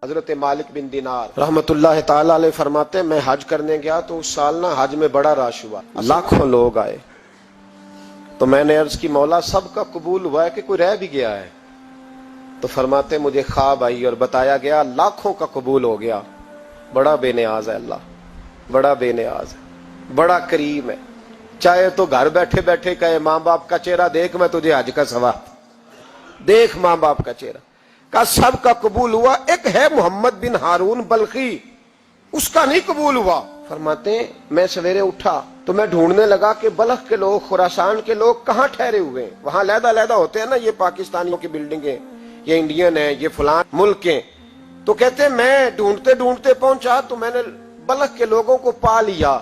حضرت مالک بن دینار رحمت اللہ تعالی علیہ فرماتے ہیں میں حج کرنے گیا تو اس سال نا حج میں بڑا رش ہوا، لاکھوں لوگ آئے، تو میں نے عرض کی مولا سب کا قبول ہوا ہے کہ کوئی رہ بھی گیا ہے؟ تو فرماتے مجھے خواب آئی اور بتایا گیا لاکھوں کا قبول ہو گیا۔ بڑا بے نیاز ہے اللہ، بڑا بے نیاز ہے، بڑا کریم ہے، چاہے تو گھر بیٹھے بیٹھے کہے ماں باپ کا چہرہ دیکھ میں تجھے حج کا ثواب دیکھ، ماں باپ کا چہرہ کا سب کا قبول ہوا، ایک ہے محمد بن ہارون بلخی اس کا نہیں قبول ہوا۔ فرماتے ہیں میں سویرے اٹھا تو میں ڈھونڈنے لگا کہ بلخ کے لوگ، خراسان کے لوگ کہاں ٹھہرے ہوئے ہیں، وہاں علیحدہ علیحدہ ہوتے ہیں نا، یہ پاکستانیوں کی بلڈنگیں، یہ انڈین ہیں، یہ فلان ملک ہیں، تو کہتے ہیں میں ڈھونڈتے ڈھونڈتے پہنچا تو میں نے بلخ کے لوگوں کو پا لیا۔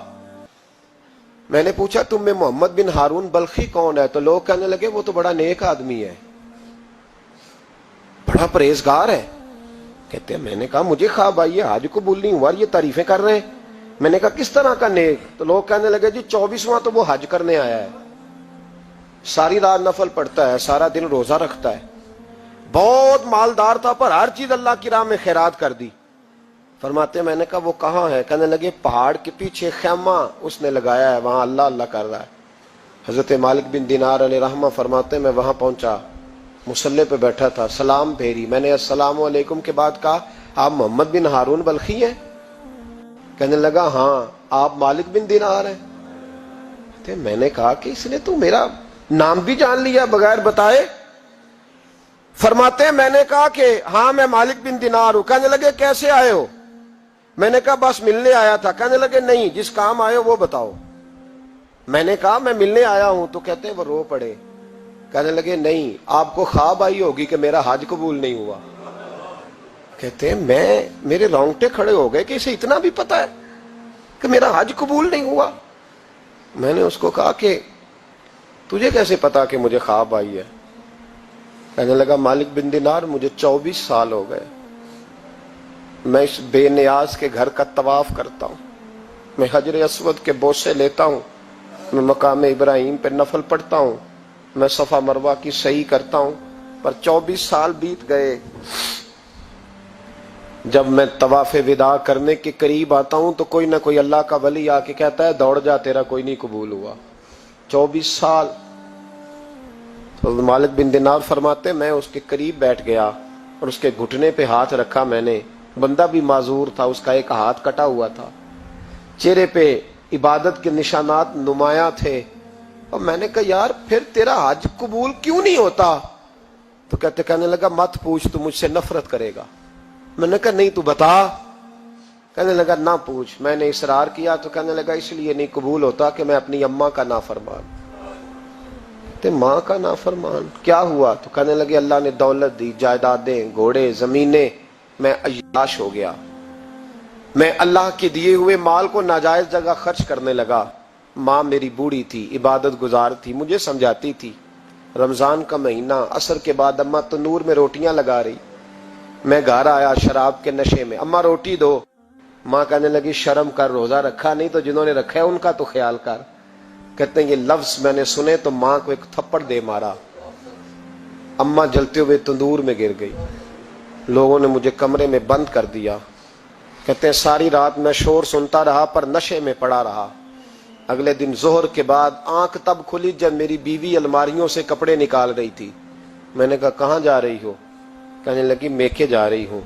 میں نے پوچھا تم میں محمد بن ہارون بلخی کون ہے؟ تو لوگ کہنے لگے وہ تو بڑا نیک آدمی ہے، بڑا پرہیزگار ہے۔ کہتے ہیں میں نے کہا مجھے خواب آئی ہے، حج قبول نہیں ہوا، یہ تعریفیں کر رہے ہیں۔ میں نے کہا کس طرح کا نیک؟ تو لوگ کہنے لگے جی 24واں تو وہ حج کرنے آیا ہے، ساری رات نفل پڑھتا ہے، سارا دن روزہ رکھتا ہے، بہت مالدار تھا پر ہر چیز اللہ کی راہ میں خیرات کر دی۔ فرماتے میں نے کہا وہ کہاں ہے؟ کہنے لگے پہاڑ کے پیچھے خیمہ اس نے لگایا ہے، وہاں اللہ اللہ کر رہا ہے۔ حضرت مالک بن دینار علیہ رحمہ فرماتے میں وہاں پہنچا، مصلی پہ بیٹھا تھا، سلام پھیری، میں نے السلام علیکم کے بعد کہا آپ محمد بن ہارون بلخی ہیں؟ کہنے لگا ہاں۔ آپ مالک بن دینار ہیں؟ میں نے کہا کہ اس نے تو میرا نام بھی جان لیا بغیر بتائے۔ فرماتے ہیں میں نے کہا کہ ہاں میں مالک بن دینار ہوں۔ کہنے لگے کیسے آئے ہو؟ میں نے کہا بس ملنے آیا تھا۔ کہنے لگے نہیں، جس کام آئے ہو وہ بتاؤ۔ میں نے کہا میں ملنے آیا ہوں، تو کہتے ہیں وہ رو پڑے، کہنے لگے نہیں آپ کو خواب آئی ہوگی کہ میرا حج قبول نہیں ہوا۔ کہتے ہیں میرے رونگٹے کھڑے ہو گئے کہ اسے اتنا بھی پتا ہے کہ میرا حج قبول نہیں ہوا۔ میں نے اس کو کہا کہ تجھے کیسے پتا کہ مجھے خواب آئی ہے؟ کہنے لگا مالک بن دینار مجھے 24 سال ہو گئے، میں اس بے نیاز کے گھر کا طواف کرتا ہوں، میں حجر اسود کے بوسے لیتا ہوں، میں مقام ابراہیم پہ نفل پڑھتا ہوں، میں صفا مروہ کی سعی کرتا ہوں، پر 24 سال بیت گئے۔ جب میں طواف وداع کرنے کے قریب آتا ہوں تو کوئی نہ کوئی اللہ کا ولی آ کے کہتا ہے دوڑ جا تیرا کوئی نہیں قبول ہوا۔ 24 سال۔ تو مالک بن دینار فرماتے میں اس کے قریب بیٹھ گیا اور اس کے گھٹنے پہ ہاتھ رکھا، میں نے، بندہ بھی معذور تھا، اس کا ایک ہاتھ کٹا ہوا تھا، چہرے پہ عبادت کے نشانات نمایاں تھے، اور میں نے کہا یار پھر تیرا حج قبول کیوں نہیں ہوتا؟ تو کہنے لگا مت پوچھ، تو مجھ سے نفرت کرے گا۔ میں نے کہا نہیں تو بتا۔ کہنے لگا نہ پوچھ۔ میں نے اصرار کیا تو کہنے لگا اس لیے نہیں قبول ہوتا کہ میں اپنی اماں کا نافرمان۔ تے ماں کا نافرمان کیا ہوا؟ تو کہنے لگے اللہ نے دولت دی، جائیدادیں، گھوڑے، زمینیں، میں عیاش ہو گیا، میں اللہ کے دیے ہوئے مال کو ناجائز جگہ خرچ کرنے لگا۔ ماں میری بوڑھی تھی، عبادت گزار تھی، مجھے سمجھاتی تھی۔ رمضان کا مہینہ، عصر کے بعد اماں تنور میں روٹیاں لگا رہی، میں گھر آیا شراب کے نشے میں، اماں روٹی دو۔ ماں کہنے لگی شرم کر، روزہ رکھا نہیں تو جنہوں نے رکھا ہے ان کا تو خیال کر۔ کہتے ہیں یہ لفظ میں نے سنے تو ماں کو ایک تھپڑ دے مارا، اماں جلتے ہوئے تندور میں گر گئی، لوگوں نے مجھے کمرے میں بند کر دیا۔ کہتے ہیں ساری رات میں شور سنتا رہا پر نشے میں پڑا رہا۔ اگلے دن ظہر کے بعد آنکھ تب کھلی جب میری بیوی الماریوں سے کپڑے نکال رہی تھی۔ میں نے کہا کہاں جا رہی ہو؟ کہنے لگی میکے جا رہی ہوں،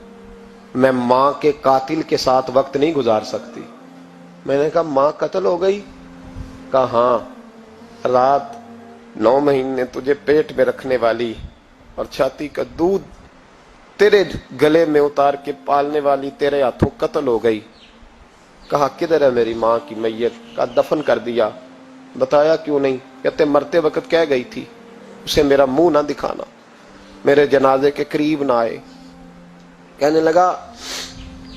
میں ماں کے قاتل کے ساتھ وقت نہیں گزار سکتی۔ میں نے کہا ماں قتل ہو گئی؟ کہا ہاں، رات 9 مہینے تجھے پیٹ میں رکھنے والی اور چھاتی کا دودھ تیرے گلے میں اتار کے پالنے والی تیرے ہاتھوں قتل ہو گئی۔ کہا کدھر ہے میری ماں کی میت؟ کہا دفن کر دیا۔ بتایا کیوں نہیں؟ کہتے مرتے وقت کہہ گئی تھی اسے میرا منہ نہ دکھانا، میرے جنازے کے قریب نہ آئے۔ کہنے لگا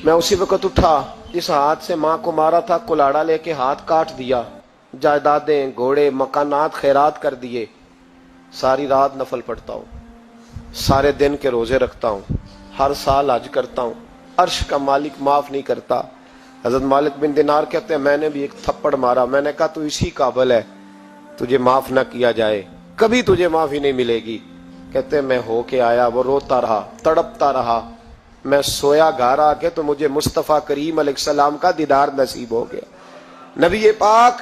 میں اسی وقت اٹھا جس ہاتھ سے ماں کو مارا تھا، کلاڑا لے کے ہاتھ کاٹ دیا، جائیدادیں، گھوڑے، مکانات خیرات کر دیے۔ ساری رات نفل پڑھتا ہوں، سارے دن کے روزے رکھتا ہوں، ہر سال حج کرتا ہوں، عرش کا مالک معاف نہیں کرتا۔ حضرت مالک بن دینار کہتے ہیں میں نے بھی ایک تھپڑ مارا، میں نے کہا تو اسی قابل ہے تجھے معاف نہ کیا جائے، کبھی تجھے معافی نہیں ملے گی۔ کہتے ہیں میں ہو کے آیا، وہ روتا رہا، تڑپتا رہا، میں سویا گھر آ کے تو مجھے مصطفیٰ کریم علیہ السلام کا دیدار نصیب ہو گیا۔ نبی پاک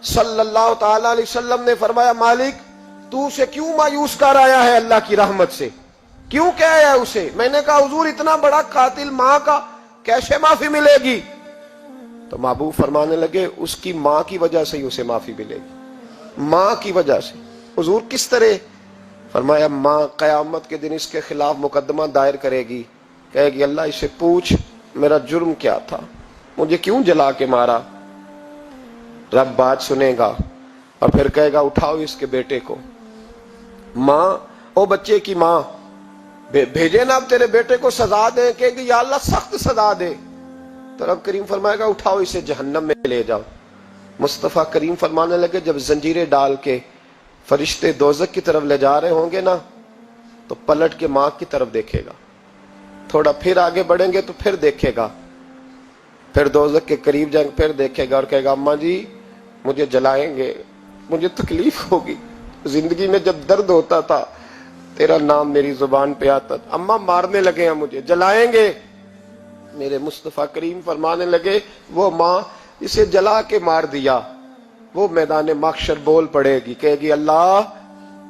صلی اللہ تعالی علیہ وسلم نے فرمایا مالک تو اسے کیوں مایوس کر آیا ہے اللہ کی رحمت سے، کیوں کہہ ہے اسے؟ میں نے کہا حضور اتنا بڑا قاتل ماں کا کیسے معافی ملے گی؟ تو محبوب فرمانے لگے اس کی ماں کی وجہ سے ہی اسے معافی ملے گی، ماں کی وجہ سے۔ حضور کس طرح؟ فرمایا ماں قیامت کے دن اس کے خلاف مقدمہ دائر کرے گی، کہے گی اللہ اسے پوچھ میرا جرم کیا تھا، مجھے کیوں جلا کے مارا؟ رب بات سنے گا اور پھر کہے گا اٹھاؤ اس کے بیٹے کو۔ ماں او بچے کی ماں بھیجے نا اب تیرے بیٹے کو سزا دیں، کہے گی یا اللہ سخت سزا دے، تو رب کریم فرمائے گا اٹھاؤ اسے جہنم میں لے جاؤ۔ مصطفیٰ کریم فرمانے لگے جب زنجیریں ڈال کے فرشتے دوزخ کی طرف لے جا رہے ہوں گے نا تو پلٹ کے ماں کی طرف دیکھے گا، تھوڑا پھر آگے بڑھیں گے تو پھر دیکھے گا، پھر دوزخ کے قریب جائیں پھر دیکھے گا اور کہے گا اماں جی مجھے جلائیں گے، مجھے تکلیف ہوگی، زندگی میں جب درد ہوتا تھا تیرا نام میری زبان پہ آتا تھا، اماں مارنے لگے ہیں مجھے، جلائیں گے۔ میرے مصطفیٰ کریم فرمانے لگے وہ ماں اسے جلا کے مار دیا، وہ میدان محشر بول پڑے گی، کہے گی اللہ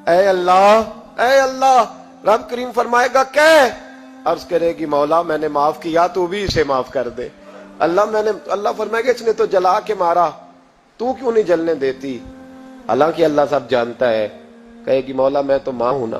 اے اللہ اے اللہ۔ رب کریم فرمائے گا کہ عرض کرے گی مولا میں نے معاف کیا تو بھی اسے معاف کر دے۔ اللہ فرمائے گا اس نے تو جلا کے مارا، تو کیوں نہیں جلنے دیتی؟ حالانکہ اللہ سب جانتا ہے، کہے گی مولا میں تو ماں ہوں نا،